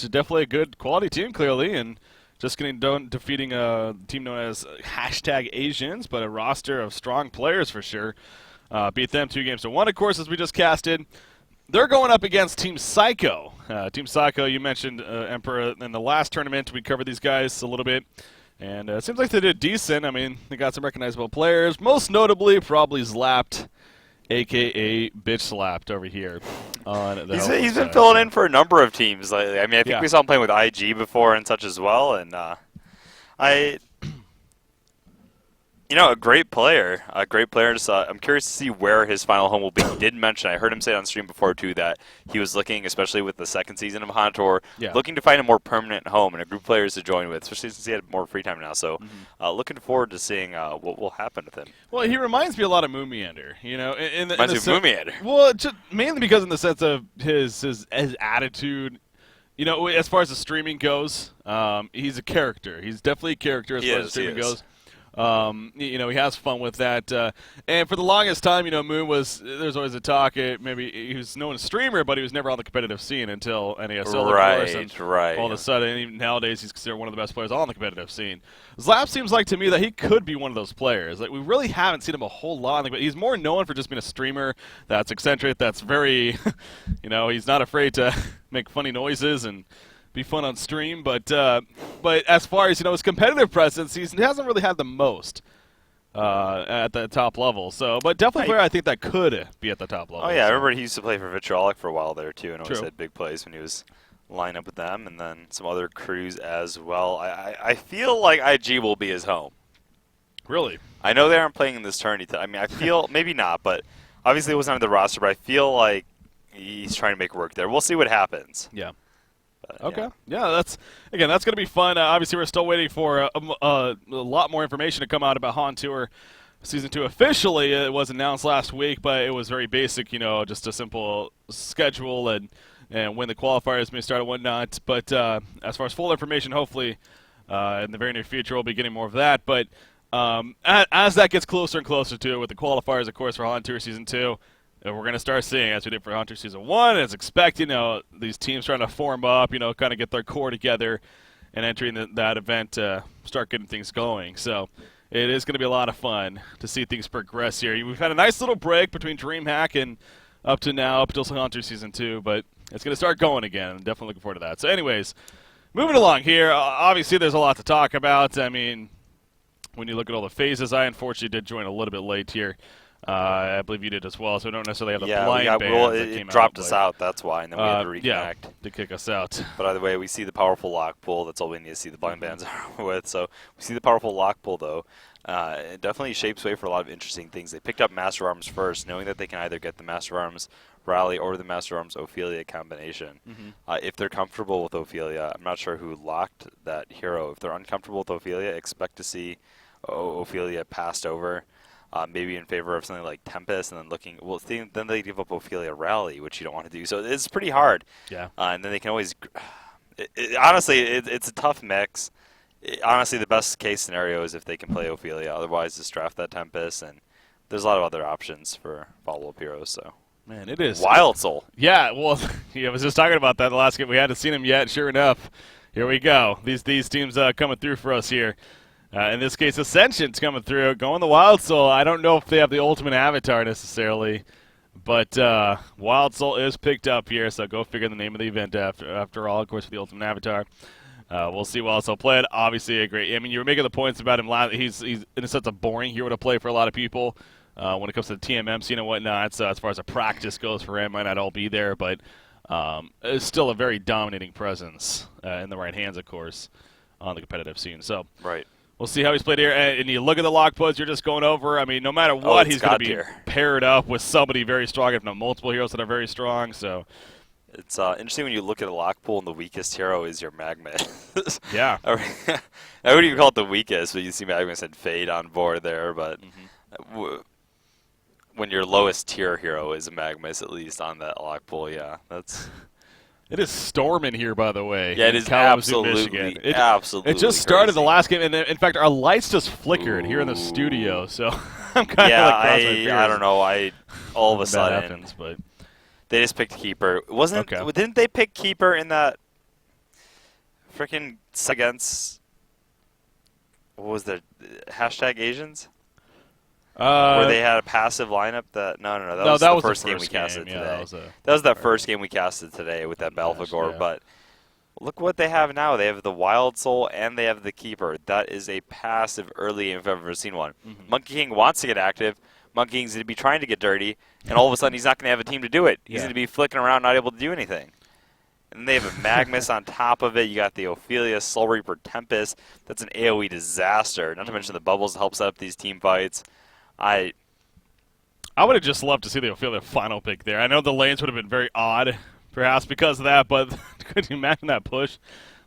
definitely a good quality team, clearly, and just getting done defeating a team known as hashtag Asians, but a roster of strong players for sure. Beat them 2-1, of course, as we just casted. They're going up against Team Psycho. Team Psycho, you mentioned Emperor in the last tournament. We covered these guys a little bit, and it seems like they did decent. I mean, they got some recognizable players, most notably probably Zlapped, a.k.a. Bitch Slapped over here. He's been filling in for a number of teams lately. I mean, I think we saw him playing with IG before and such as well, and a great player. Just, I'm curious to see where his final home will be. He did mention, I heard him say on stream before too, that he was looking, especially with the second season of Hontor, looking to find a more permanent home and a group of players to join with, especially since he had more free time now. So, looking forward to seeing what will happen with him. Well, he reminds me a lot of Moomiander, Reminds me of Moomiander. Well, just mainly because in the sense of his attitude. As far as the streaming goes, he's a character. He's definitely a character as far as the streaming goes. He has fun with that. And for the longest time, Moon there's always a talk. Maybe he was known as streamer, but he was never on the competitive scene until NASL, of course. Right. All of a sudden, even nowadays, he's considered one of the best players on the competitive scene. Zlap seems like to me that he could be one of those players. Like, we really haven't seen him a whole lot. But he's more known for just being a streamer that's eccentric, that's very, he's not afraid to make funny noises and be fun on stream, but as far as his competitive presence, he hasn't really had the most at the top level. So, but definitely a player I think that could be at the top level. Oh yeah, I remember he used to play for Vitrolic for a while there too, and always had big plays when he was line up with them, and then some other crews as well. I feel like IG will be his home. Really? I know they aren't playing in this tourney. I mean, I feel maybe not, but obviously it wasn't on the roster. But I feel like he's trying to make work there. We'll see what happens. Yeah. Okay. Yeah, that's going to be fun. Obviously, we're still waiting for a lot more information to come out about Han Tour Season 2 officially. It was announced last week, but it was very basic, just a simple schedule and when the qualifiers may start and whatnot. But as far as full information, hopefully in the very near future, we'll be getting more of that. But as that gets closer and closer to it with the qualifiers, of course, for Han Tour Season 2, we're going to start seeing, as we did for Hunter Season 1, as expected, these teams trying to form up, kind of get their core together and entering that event, start getting things going. So it is going to be a lot of fun to see things progress here. We've had a nice little break between DreamHack and up to now, up until Hunter Season 2, but it's going to start going again. I'm definitely looking forward to that. So anyways, moving along here, obviously there's a lot to talk about. I mean, when you look at all the phases, I unfortunately did join a little bit late here. I believe you did as well, so we don't necessarily have the blind band that came dropped out, us out, that's why, and then we had to reconnect. Yeah, to kick us out. But either way, we see the powerful lock pull. That's all we need to see the blind bands with. So we see the powerful lock pull, though. It definitely shapes way for a lot of interesting things. They picked up Master Arms first, knowing that they can either get the Master Arms Rally or the Master Arms Ophelia combination. If they're comfortable with Ophelia, I'm not sure who locked that hero. If they're uncomfortable with Ophelia, expect to see Ophelia passed over. Maybe in favor of something like Tempest, and then then they give up Ophelia Rally, which you don't want to do. So it's pretty hard. Yeah. And then they can always, honestly, it's a tough mix. Honestly, the best case scenario is if they can play Ophelia. Otherwise, just draft that Tempest, and there's a lot of other options for follow-up heroes. So. Man, it is. Wild Soul. Yeah, well, I was just talking about that the last game. We hadn't seen him yet. Sure enough, here we go. These teams coming through for us here. In this case, Ascension's coming through, going the Wild Soul. I don't know if they have the ultimate avatar necessarily, but Wild Soul is picked up here, so go figure the name of the event after all, of course, for the ultimate avatar. We'll see Wild Soul play it. Obviously, I mean, you were making the points about him. He's in a sense, a boring hero to play for a lot of people when it comes to the TMM scene and whatnot. So as far as a practice goes for him, might not all be there, but it's still a very dominating presence in the right hands, of course, on the competitive scene. So. Right. We'll see how he's played here. And you look at the lock puts you're just going over. I mean, no matter what, he's going to be paired up with somebody very strong, if not multiple heroes that are very strong. So it's interesting when you look at a lock pool and the weakest hero is your Magma. Yeah. I wouldn't even call it the weakest, but you see Magma and Fade on board there. But when your lowest tier hero is a Magmus, at least on that lock pool, yeah, that's... It is storming here, by the way. Yeah, it is absolutely, absolutely. It just started crazy. The last game, and in fact, our lights just flickered here in the studio. So I'm kind of like crossing my fingers. I don't know. All of a sudden, happens, but they just picked Keeper. Okay. Didn't they pick Keeper in that freaking against, what was their hashtag Asians? Where they had a passive lineup that no, that was the first game we casted today. That was that first game we casted today with that Belphegor. Yeah. But look what they have now. They have the Wild Soul and they have the Keeper. That is a passive early game if I've ever seen one. Monkey King wants to get active. Monkey King's going to be trying to get dirty, and all of a sudden he's not going to have a team to do it. He's going to be flicking around, not able to do anything. And they have a Magnus on top of it. You got the Ophelia, Soul Reaper, Tempest. That's an AoE disaster. Not to mention the bubbles help set up these team fights. I would have just loved to see the Ophelia final pick there. I know the lanes would have been very odd, perhaps because of that, but could you imagine that push?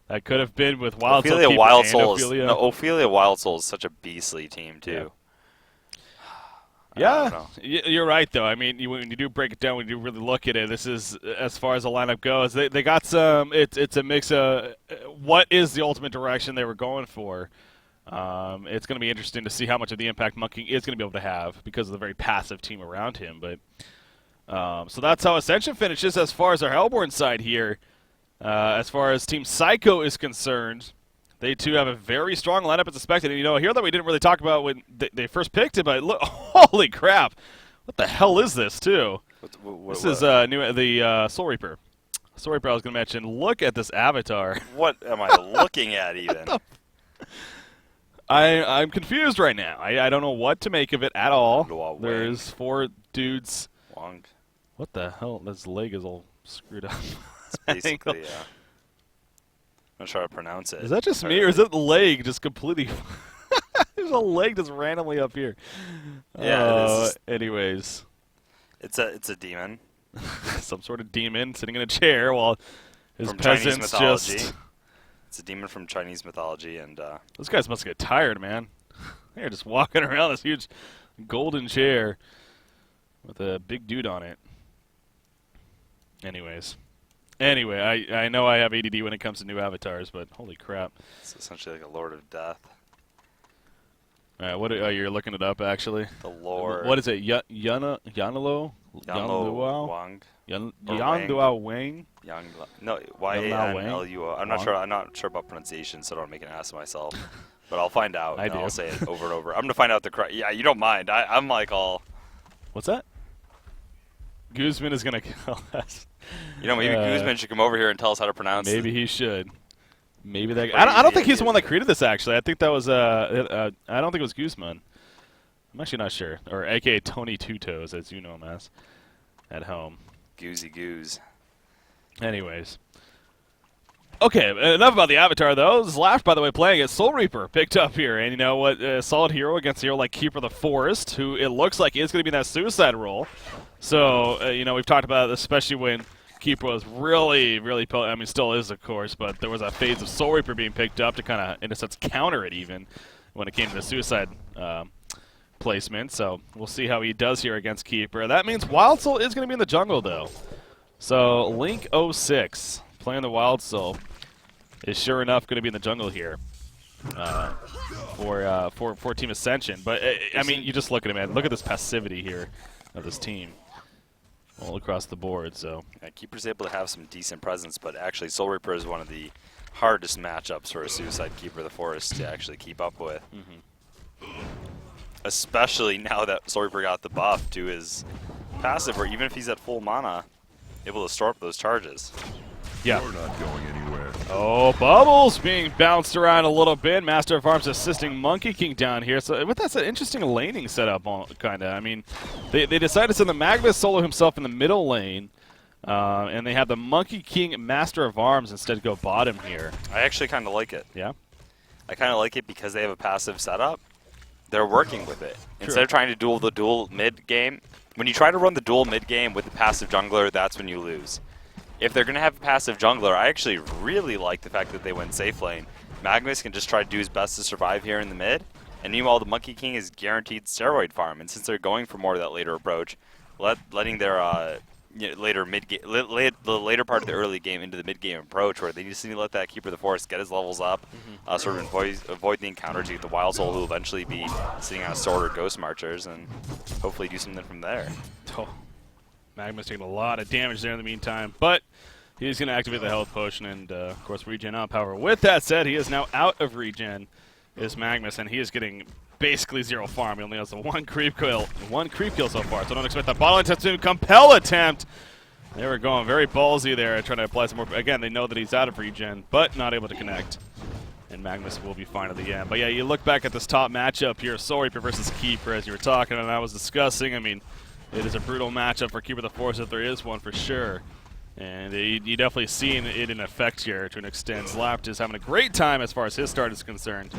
That could have been with Wild Soul. Ophelia Wild Soul Ophelia Wild Soul is such a beastly team too. Yeah, you're right, though. I mean, when you do break it down, when you really look at it, this is, as far as the lineup goes, they got some, it's a mix of what is the ultimate direction they were going for. It's going to be interesting to see how much of the impact Monkey is going to be able to have because of the very passive team around him. But so that's how Ascension finishes as far as our Hellborn side here. As far as Team Psycho is concerned, they, too, have a very strong lineup as expected. And, you know, here that we didn't really talk about when they first picked it, but look, holy crap. What the hell is this, too? This is the Soul Reaper. Soul Reaper I was going to mention. Look at this avatar. What am I looking at, even? I'm confused right now. I don't know what to make of it at all. There's 4 dudes. Wong. What the hell? This leg is all screwed up. It's basically, I'm not sure how to pronounce it. Is that just me, or is it the leg just completely... There's a leg just randomly up here. Yeah, anyways. It's a demon. Some sort of demon sitting in a chair while his from peasants just... It's a demon from Chinese mythology, and... Those guys must get tired, man. They're just walking around this huge golden chair with a big dude on it. Anyway, I know I have ADD when it comes to new avatars, but holy crap. It's essentially like a Lord of Death. All right, what you're looking it up, actually? The Lord. What is it? Yanalo? Yanlo Wang? Yanluo Wang? No, Y-A-N-L-U-O. I'm not sure about pronunciation, so I don't make an ass of myself. But I'll find out, and I'll say it over and over. I'm going to find out the correct... Yeah, you don't mind. I'm like all... What's that? Guzman is going to kill us. You know, maybe Guzman should come over here and tell us how to pronounce it. Maybe he should. Maybe that. I don't think he's the one that created this. Actually, I think that was. I don't think it was Guzman. I'm actually not sure. Or AKA Tony Two Toes, as you know him as, at home. Goozy Goose. Anyways. Okay, enough about the Avatar, though. Slash, by the way, playing as Soul Reaper picked up here. And you know what? Solid hero against a hero like Keeper of the Forest, who it looks like is going to be in that suicide role. So, you know, we've talked about it, especially when Keeper was really, really potent. I mean, still is, of course, but there was a phase of Soul Reaper being picked up to kind of, in a sense, counter it even when it came to the suicide placement. So we'll see how he does here against Keeper. That means Wild Soul is going to be in the jungle, though. So Link06 playing the Wild Soul is sure enough going to be in the jungle here for Team Ascension. But, I mean, you just look at it, man. Look at this passivity here of this team all across the board. So yeah, Keeper's able to have some decent presence, but actually Soul Reaper is one of the hardest matchups for a Suicide Keeper of the Forest to actually keep up with. Especially now that Soul Reaper got the buff to his passive, where even if he's at full mana, able to store up those charges. Yeah. You're not going anywhere. Oh, Bubbles being bounced around a little bit. Master of Arms assisting Monkey King down here. So that's an interesting laning setup, kind of. I mean, they decided to send the Magnus solo himself in the middle lane, and they have the Monkey King Master of Arms instead go bottom here. I actually kind of like it. Yeah? I kind of like it because they have a passive setup. They're working with it. True. Instead of trying to duel the dual mid game, when you try to run the dual mid game with the passive jungler, that's when you lose. If they're going to have a passive jungler, I actually really like the fact that they went safe lane. Magnus can just try to do his best to survive here in the mid, and meanwhile the Monkey King is guaranteed steroid farm. And since they're going for more of that later approach, letting their later mid game, the later part of the early game into the mid game approach, where they just need to let that Keeper of the Forest get his levels up, sort of avoid the encounter to get the Wild Soul, who will eventually be sitting on a sword or Ghost Marchers, and hopefully do something from there. Oh. Magma's taking a lot of damage there in the meantime, but He's going to activate the health potion and, of course, regen up. However, with that said, he is now out of regen, is Magnus, and he is getting basically 0 farm. He only has the one creep kill so far, so don't expect that bottle attempt to compel attempt. They were going very ballsy there, trying to apply some more. Again, they know that he's out of regen, but not able to connect. And Magnus will be fine at the end. But yeah, you look back at this top matchup here, Soul Reaper versus Keeper, as you were talking and I was discussing. I mean, it is a brutal matchup for Keeper the Force if there is one for sure. And you definitely seen it in effect here to an extent. Slapped is having a great time as far as his start is concerned.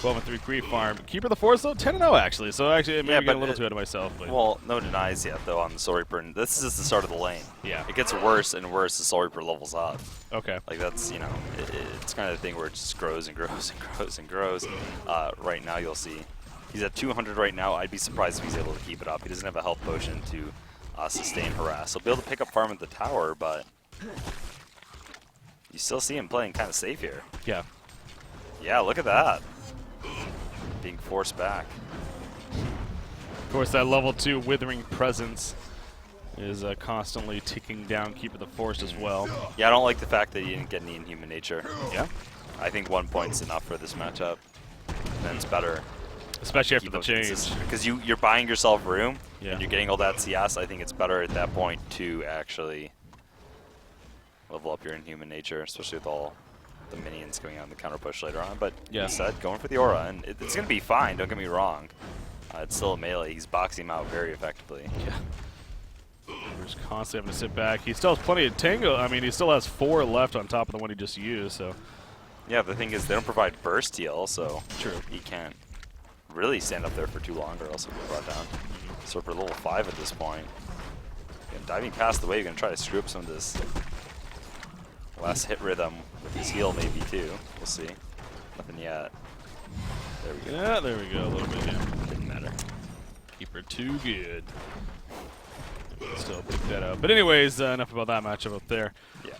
12-3 creep farm. Keeper the Force though 10-0 actually. So actually, maybe getting a little too ahead of myself. But. Well, no denies yet though on the Soul Reaper. And this is just the start of the lane. Yeah. It gets worse and worse as Soul Reaper levels up. Okay. Like that's it's kind of the thing where it just grows and grows and grows and grows. Right now you'll see he's at 200 right now. I'd be surprised if he's able to keep it up. He doesn't have a health potion to sustain harass. He'll be able to pick up farm at the tower, but you still see him playing kind of safe here. Yeah. Yeah, look at that. Being forced back. Of course, that level 2 Withering Presence is constantly ticking down Keeper the Force as well. Yeah, I don't like the fact that he didn't get any Inhuman Nature. Yeah. I think 1 point's enough for this matchup. Then it's better. Especially after the change. Because you're buying yourself room, yeah. and you're getting all that CS. I think it's better at that point to actually level up your Inhuman Nature, especially with all the minions coming out in the counter push later on. But yeah. He said, going for the aura, and it's going to be fine, don't get me wrong. It's still a melee. He's boxing him out very effectively. Yeah. We're just constantly having to sit back. He still has plenty of tango. I mean, he still has 4 left on top of the one he just used, so. Yeah, the thing is, they don't provide burst heal, so true. He can't really stand up there for too long or else he'll be brought down. So for level 5 at this point. And diving past the wave, going to try to screw up some of this last hit rhythm with his heal maybe too. We'll see. Nothing yet. There we go. Yeah, there we go. A little bit, yeah. Didn't matter. Keeper too good. Still pick that up. But anyways, enough about that matchup up there. Yeah.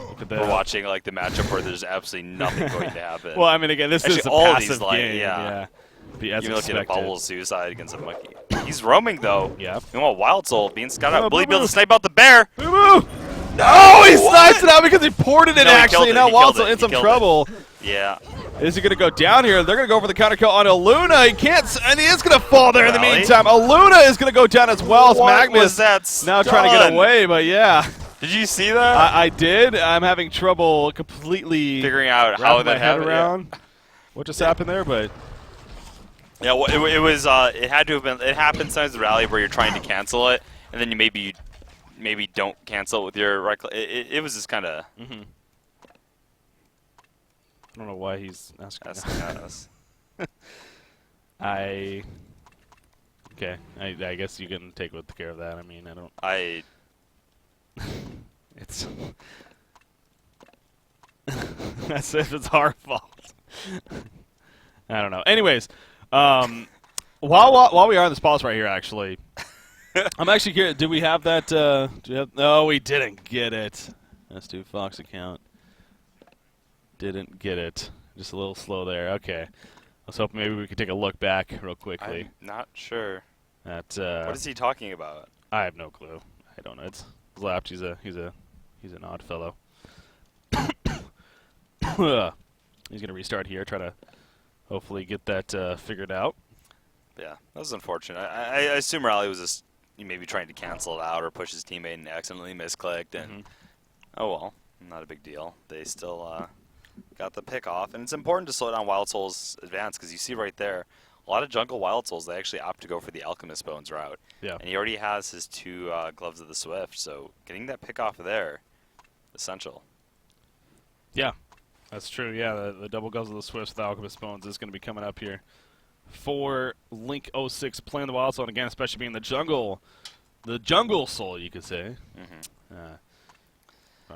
Look at that. We're watching like the matchup where there's absolutely nothing going to happen. Well, I mean, again, this actually, is a all passive these, like, game. Yeah. As even looking at expected. Bubble Suicide against a monkey. He's roaming though. Yeah. You want Wild Soul being Scott out. Will he be able boo-boo. to snipe out the bear? Boo-boo! No, he snipes it out because he ported it No, he actually. killed it. Now He killed Wildsoul it. in He some killed trouble. Yeah. Is he going to go down here? They're going to go for the counter kill on Aluna. He can't, and he is going to fall there in the Rally? meantime. Aluna is going to go down as well as What Magnus. was that now trying to get stun? away, but yeah. Did you see that? I did. I'm having trouble completely figuring out how wrapping my that head happened. around what just happened there, but Yeah, well, it was. It had to have been. It happens sometimes in the rally where you're trying to cancel it, and then you maybe don't cancel it with your right click. It was just kind of. I don't know why he's asking us. Okay. I guess you can take care of that. I mean, it's as if it's our fault. I don't know. Anyways, while we are on this pause right here, actually, I'm actually curious. Did we have that? No, we didn't get it. S2 Fox account. Didn't get it. Just a little slow there. Okay. I was hoping maybe we could take a look back real quickly. I'm not sure. At, what is he talking about? I have no clue. I don't know. It's Lapped. He's an odd fellow. He's gonna restart here. Try to hopefully get that figured out. Yeah, that was unfortunate. I assume Raleigh was just maybe trying to cancel it out or push his teammate and accidentally misclicked. And oh well, not a big deal. They still got the pick off, and it's important to slow down Wild Soul's advance because you see right there, a lot of jungle Wild Souls, they actually opt to go for the Alchemist Bones route. Yeah. And he already has his 2 Gloves of the Swift, so getting that pick off there, essential. Yeah, that's true. Yeah, the double Gloves of the Swift with the Alchemist Bones is going to be coming up here for Link 06 playing the Wild Soul, and again, especially being the jungle soul, you could say.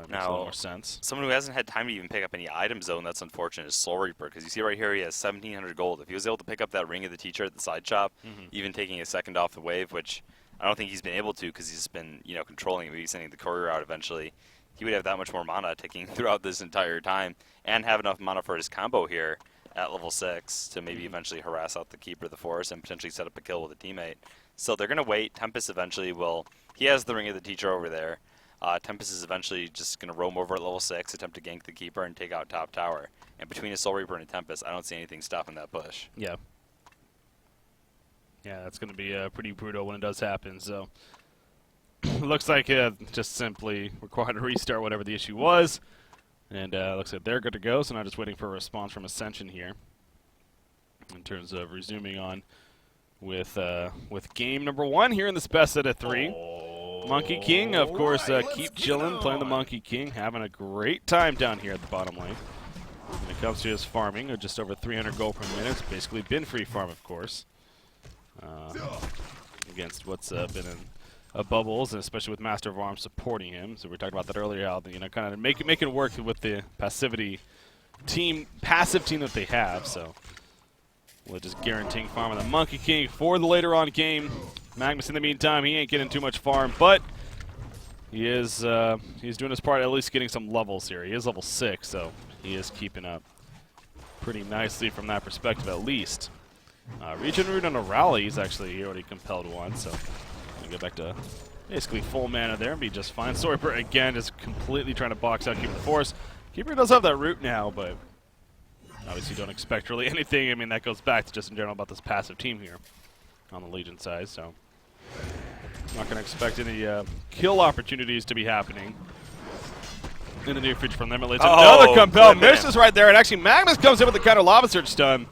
Makes a little more sense. Someone who hasn't had time to even pick up any item zone that's unfortunate is Soul Reaper, because you see right here he has 1,700 gold. If he was able to pick up that Ring of the Teacher at the side shop, even taking a second off the wave, which I don't think he's been able to because he's been controlling maybe sending the courier out eventually, he would have that much more mana ticking throughout this entire time and have enough mana for his combo here at level 6 to maybe eventually harass out the Keeper of the Forest and potentially set up a kill with a teammate. So they're going to wait. Tempest eventually will. He has the Ring of the Teacher over there. Tempest is eventually just going to roam over at level 6, attempt to gank the Keeper, and take out top tower. And between a Soul Reaper and a Tempest, I don't see anything stopping that push. Yeah. Yeah, that's going to be pretty brutal when it does happen. So looks like just simply required to restart whatever the issue was. And looks like they're good to go, so now just waiting for a response from Ascension here in terms of resuming on with game number 1 here in this best out of 3. Monkey King, of course, keep chilling, playing the Monkey King, having a great time down here at the bottom lane. When it comes to his farming, just over 300 gold per minute. It's basically been free farm, of course, against what's been in Bubbles, and especially with Master of Arms supporting him. So we talked about that earlier, how kind of make it work with the passive team that they have. So we're just guaranteeing farm on the Monkey King for the later on game. Magnus, in the meantime, he ain't getting too much farm, but he is he's doing his part, at least getting some levels here. He is level 6, so he is keeping up pretty nicely from that perspective, at least. Regen Root on a rally, he's actually already compelled one, so we'll get back to basically full mana there and be just fine. Sorper, again, is completely trying to box out Keeper Force. Keeper does have that root now, but obviously don't expect really anything. I mean, that goes back to just in general about this passive team here on the Legion side, so not going to expect any kill opportunities to be happening in the near future from them. It leads another compel, misses right there, and actually Magnus comes in with the counter lava surge stun.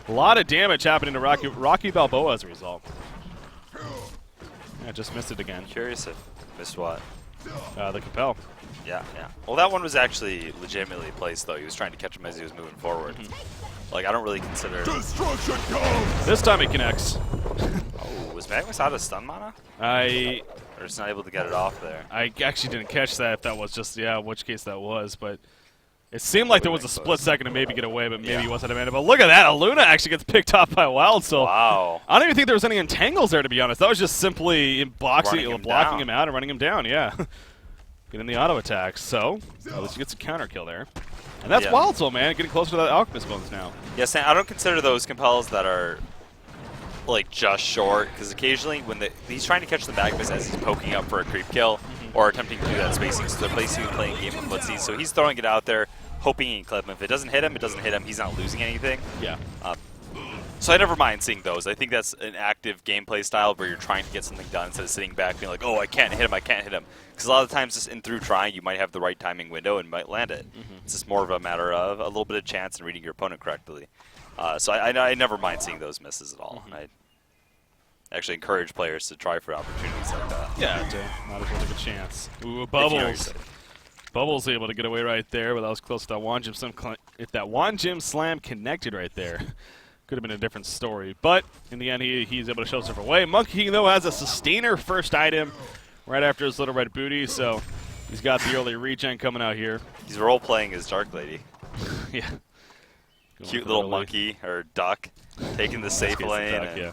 A lot of damage happening to Rocky Balboa as a result. Yeah, just missed it again. Curious if missed what? The compel. Yeah. Well, that one was actually legitimately placed, though. He was trying to catch him as he was moving forward. Like, I don't really consider... Destruction comes! This time it connects. Oh, was Magnus out of stun mana? Or just not able to get it off there? I actually didn't catch that, if that was just, which case that was, but it seemed like there was a split second to maybe get away, but maybe he wasn't a mana. But look at that, Aluna actually gets picked off by Wild Soul. Wow. I don't even think there was any entangles there, to be honest. That was just simply blocking him out and running him down, yeah. Getting the auto attacks, so at least he gets a counter kill there. And that's Wild Soul, man, getting closer to that Alchemist Bones now. Yes, I don't consider those compels that are like just short, because occasionally when he's trying to catch the Magnus as he's poking up for a creep kill or attempting to do that spacing, so they're basically playing a game of footsie. So he's throwing it out there, hoping he can clip him. If it doesn't hit him, it doesn't hit him. He's not losing anything. Yeah. So I never mind seeing those. I think that's an active gameplay style where you're trying to get something done instead of sitting back being like, oh, I can't hit him, I can't hit him. Because a lot of times just in through trying, you might have the right timing window and might land it. It's just more of a matter of a little bit of chance and reading your opponent correctly. So I never mind seeing those misses at all. I actually encourage players to try for opportunities like that. Yeah, might as well take a chance. Ooh, Bubbles. Bubbles able to get away right there, but that was close to that Wand Gym Slam. If that Wand Gym Slam connected right there, could have been a different story. But in the end, he's able to show himself away. Monkey King, though, has a Sustainer first item right after his little red booty, so he's got the early regen coming out here. He's role-playing as Dark Lady. Yeah. Cute little monkey, or duck, taking the safe lane. Duck, yeah.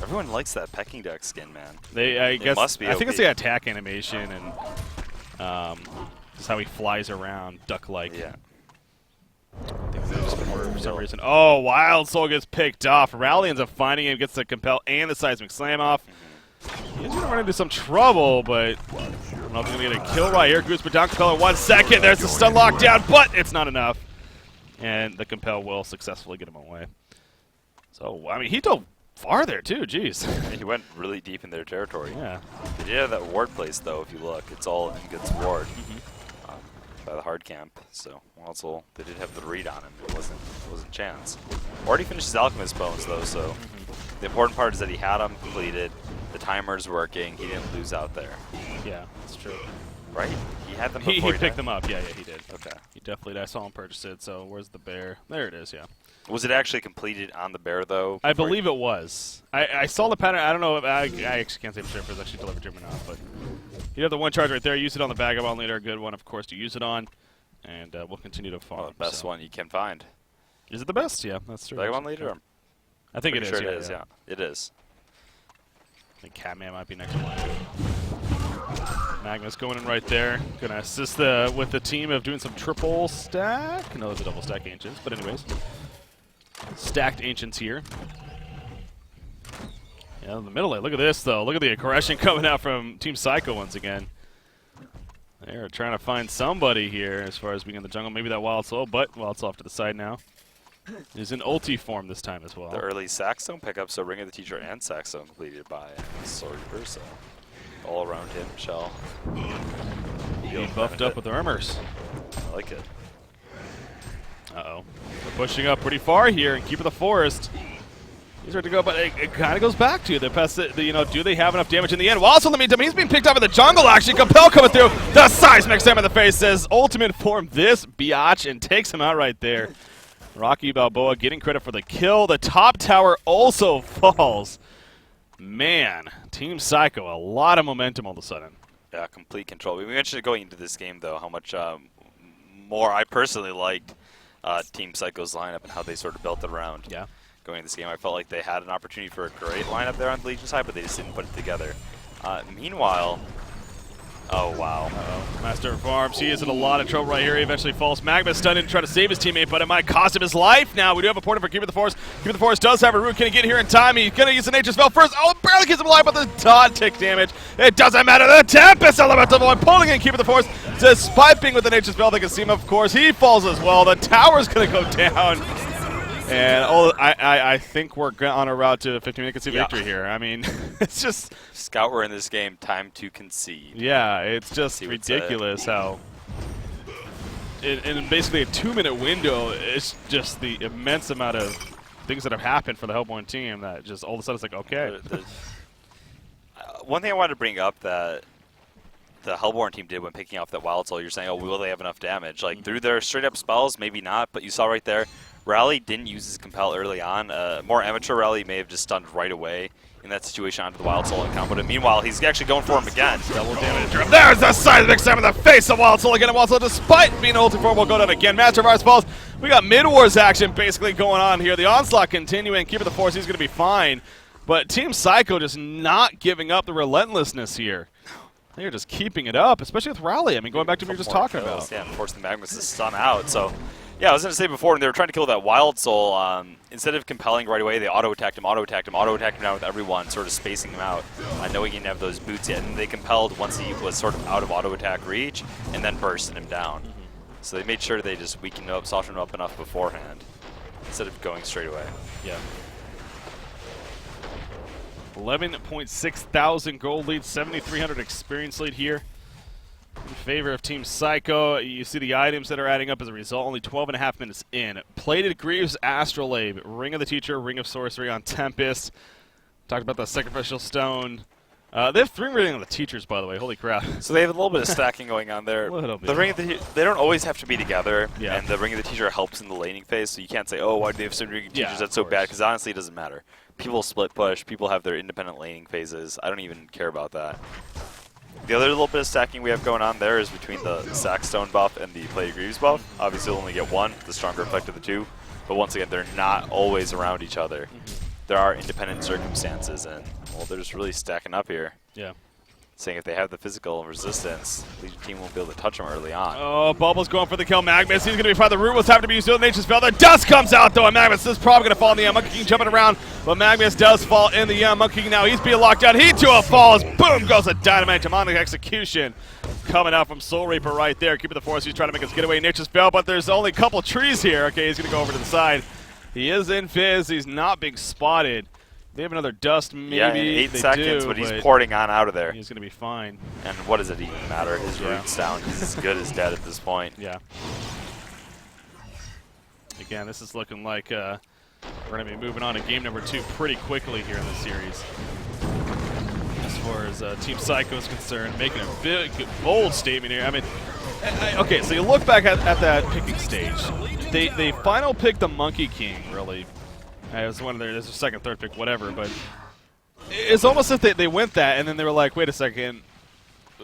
Everyone likes that pecking duck skin, man. I guess must be I think OP. it's the attack animation and just how he flies around duck-like. Yeah. I think just for some reason. Oh, Wild Soul gets picked off. Rally ends up finding him, gets the compel and the seismic slam off. He's going to run into some trouble, but I don't know if he's going to get a kill right here. Goose, but down compel in 1 second. There's the stun lockdown, but it's not enough. And the compel will successfully get him away. So, I mean, he dove far there, too. Jeez. He went really deep in their territory. Yeah. They did have that ward place, though, if you look. It's all in Good's ward by the hard camp. So, also, they did have the read on him. It wasn't chance. Already finished his Alchemist Bones, though, so the important part is that he had them completed. The timer's working. He didn't lose out there. Yeah, that's true. Right? He had them He before picked them up. Yeah, he did. Okay. He definitely did. I saw him purchase it, so where's the bear? There it is, yeah. Was it actually completed on the bear, though? I believe it was. I saw the pattern. I don't know if I actually can't say for sure if it was actually delivered to him or not, but you have the one charge right there. Use it on the Vagabond leader. A good one, of course, to use it on, and we'll continue to farm. Well, the best one you can find. Is it the best? Yeah, that's true. Vagabond leader? I think it is. Sure Yeah, it is, yeah. It is. I think Catman might be next in line. Magnus going in right there. Going to assist with the team of doing some triple stack. No, it's a double stack Ancients, but anyways. Stacked Ancients here. Yeah, in the middle lane. Look at this, though. Look at the aggression coming out from Team Psycho once again. They're trying to find somebody here as far as being in the jungle. Maybe that Wild Soul, but Wild Soul off to the side now. Is in ulti form this time as well. The early Sackstone pickup, so Ring of the Teacher and Sackstone completed by Soul Reaper, so all around him, Shell. Being buffed up with armors. I like it. Uh-oh. They're pushing up pretty far here and keeping the forest. He's ready to go, but it kind of goes back to do they have enough damage in the end? Well, also in the meantime, he's being picked up in the jungle, actually. Compel coming through. The seismic slam in the face says, ultimate form this biatch, and takes him out right there. Rocky Balboa getting credit for the kill. The top tower also falls. Man, Team Psycho, a lot of momentum all of a sudden. Yeah, complete control. We mentioned going into this game, though, how much more I personally liked Team Psycho's lineup and how they sort of built it around. Yeah. Going into this game, I felt like they had an opportunity for a great lineup there on the Legion side, but they just didn't put it together. Meanwhile, oh wow. Master of Arms, he is in a lot of trouble right here. He eventually falls. Magma stunned in to try to save his teammate, but it might cost him his life. Now we do have a portal for Keeper of the Forest. Keeper of the Forest does have a root. Can he get here in time? He's going to use the Nature Spell first. Oh, it barely gets him alive, but the dot tick damage. It doesn't matter. The Tempest Elemental Void pulling in Keeper of the Forest. Despite being with the Nature Spell, they can see him, of course. He falls as well. The tower's going to go down. And I think we're on a route to a 15-minute victory here. I mean, it's just... Scout were in this game, time to concede. Yeah, it's just ridiculous how... In basically a 2-minute window, it's just the immense amount of things that have happened for the Hellborn team that just all of a sudden it's like, okay. One thing I wanted to bring up that the Hellborn team did when picking off that Wild Soul, you're saying, oh, will they have enough damage? Like, through their straight-up spells, maybe not, but you saw right there, Rally didn't use his Compel early on. More amateur Rally may have just stunned right away in that situation onto the Wild Soul and combo. But meanwhile, he's actually going for him again. Double damage. There's the seismic slam in the face of Wild Soul again. And Wild Soul, despite being ulti form, will go down again. Master of Arts falls. We got mid-wars action basically going on here. The onslaught continuing. Keeper of the Force, he's going to be fine. But Team Psycho just not giving up the relentlessness here. They're just keeping it up, especially with Rally. I mean, going back to what we were just talking about. Yeah, and forcing the Magnus to stun out. So, yeah, I was going to say before, when they were trying to kill that Wild Soul, instead of compelling right away, they auto-attacked him down with everyone, sort of spacing him out, knowing he didn't have those boots yet. And they compelled once he was sort of out of auto-attack reach, and then bursted him down. So they made sure they just weakened him up, softened him up enough beforehand, instead of going straight away. Yeah. 11.6 thousand gold lead, 7,300 experience lead here in favor of Team Psycho. You see the items that are adding up as a result. Only 12.5 minutes in. Plated Greaves, Astrolabe, Ring of the Teacher, Ring of Sorcery on Tempest. Talked about the Sacrificial Stone. They have 3 Ring of the Teachers, by the way. Holy crap. So they have a little bit of stacking going on there. A little bit. The Ring of the they don't always have to be together, Yeah. and the Ring of the Teacher helps in the laning phase, so you can't say, oh, why do they have so many Ring of Yeah, Teachers? That's of so course. bad, because honestly, it doesn't matter. People split push. People have their independent laning phases. I don't even care about that. The other little bit of stacking we have going on there is between the Sackstone buff and the Plated Greaves buff. Obviously, we'll only get one, the stronger effect of the two. But once again, they're not always around each other. There are independent circumstances, and, well, they're just really stacking up here. Yeah. Saying if they have the physical resistance, Legion team won't be able to touch them early on. Oh, Bubble's going for the kill. Magnus, he's going to be part of the root. What's having to be used to the Nature Spell. The dust comes out, though, and Magnus is probably going to fall in the end. Monkey King jumping around, but Magnus does fall in the end. Monkey King now, he's being locked down. He too falls. Boom goes a dynamite. Demonic execution coming out from Soul Reaper right there. Keeper of the Force, he's trying to make his getaway. Nature Spell, but there's only a couple trees here. Okay, he's going to go over to the side. He is in Fizz. He's not being spotted. They have another dust, maybe. Yeah, in 8 they seconds, do, but he's porting on out of there. He's going to be fine. And what does it even matter? His root's down. He's as good as dead at this point. Yeah. Again, this is looking like we're going to be moving on to game number 2 pretty quickly here in this series. As far as Team Psycho is concerned, making a big, bold statement here. I mean, okay, so you look back at that picking stage. They final picked the Monkey King, really. It was one of their second, third pick, whatever, but it's almost as if they went that, and then they were like, wait a second,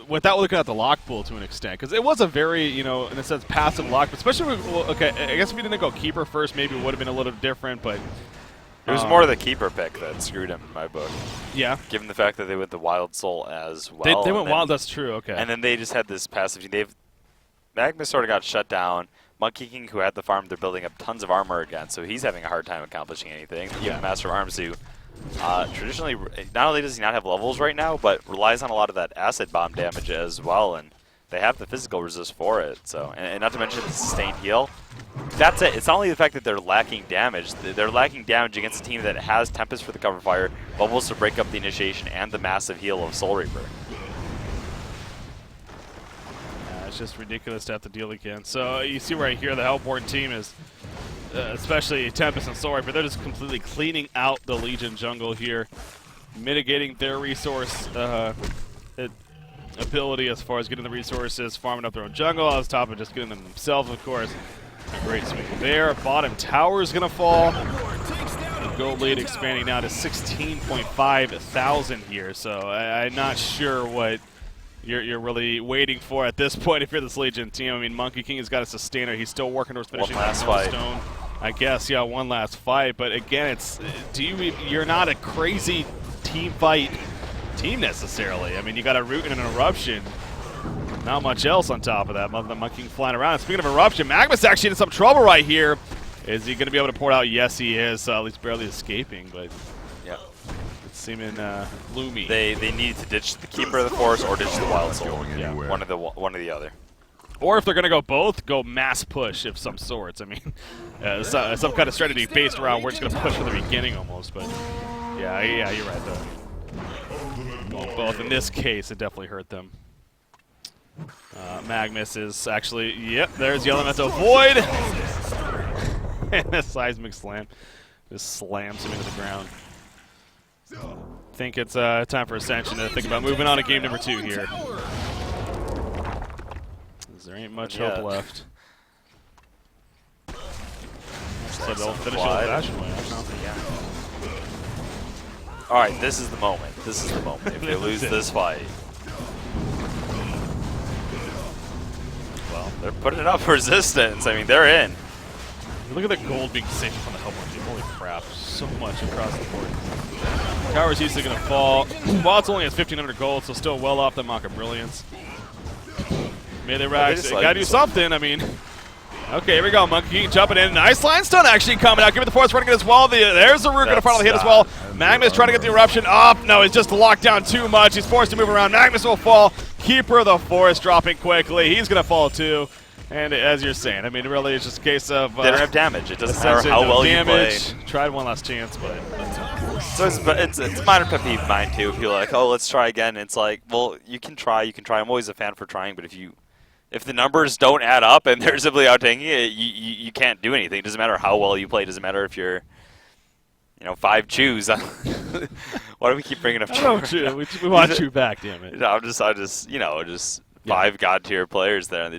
without looking at the lock pool to an extent, because it was a very, in a sense, passive lock, but especially with, well, okay, I guess if you didn't go Keeper first, maybe it would have been a little different, but... It was more the Keeper pick that screwed him in my book. Yeah. Given the fact that they went the Wild Soul as well. They went Wild, that's true, okay. And then they just had this passive... Magnus sort of got shut down. Monkey King, who had the farm, they're building up tons of armor again, so he's having a hard time accomplishing anything. Even Master of Arms, who traditionally, not only does he not have levels right now, but relies on a lot of that acid bomb damage as well, and They have the physical resist for it. So, and not to mention the sustained heal. That's it. It's not only the fact that they're lacking damage. They're lacking damage against a team that has Tempest for the cover fire, Bubbles to break up the initiation, and the massive heal of Soul Reaper. It's just ridiculous to have to deal again. So you see right here, the Hellborn team is, especially Tempest and Soul Reaper, they're just completely cleaning out the Legion jungle here, mitigating their resource ability as far as getting the resources, farming up their own jungle, on top of just getting them themselves, of course. A great swing there. Bottom tower is going to fall. The gold lead expanding now to 16.5 thousand here, so I'm not sure what you're really waiting for at this point if you're this Legion team. I mean, Monkey King has got a sustainer. He's still working towards finishing One last that fight. Stone. I guess, yeah, one last fight. But again, it's you're not a crazy team fight team necessarily. I mean, you got a root and an eruption. Not much else on top of that. The Monkey King flying around. Speaking of eruption, Magmus actually in some trouble right here. Is he going to be able to pour it out? Yes, he is. At least barely escaping, but Yeah. it's seeming gloomy. They need to ditch the Keeper of the Forest or ditch the Wild Soul. Going Yeah, anywhere. One or the other. Or if they're going to go both, go mass push of some sorts. I mean, some kind of strategy based around where it's going to push from the beginning almost. But yeah, you're right though. Going both. In this case, it definitely hurt them. Magmus is actually, yep, there's the Elemental Void. And a Seismic Slam just slams him into the ground. Think it's time for Ascension to think about moving on to game number 2 here. There ain't much hope left. So they'll finish it with Fashion Way. All right, this is the moment. This is the moment. If they lose this fight, well, they're putting it up for resistance. I mean, they're in. Look at the gold being saved from the Hellborn team. Holy crap. So much across the board. Tower's easily going to fall. Bots only has 1,500 gold, so still well off the Mock of Brilliance. Melee Rags, gotta do something. I mean, okay, here we go. Monkey King jumping in. Nice line stun actually coming out. Give it the force running it as well. There's the root going to finally hit as well. Magnus trying to get the eruption up. No, he's just locked down too much. He's forced to move around. Magnus will fall. Keeper of the Forest dropping quickly. He's going to fall too. And as you're saying, I mean, really, it's just a case of They don't have damage. It doesn't matter how well you play. Tried one last chance, but So it's a minor pet peeve of mine too. If you're like, oh, let's try again. It's like, well, you can try. I'm always a fan for trying, but if the numbers don't add up and they're simply outtaking it, you can't do anything. It doesn't matter how well you play. It doesn't matter if you're, 5 chews. Why do we keep bringing up chew? we want you back, damn it. I'm just 5 god tier players there.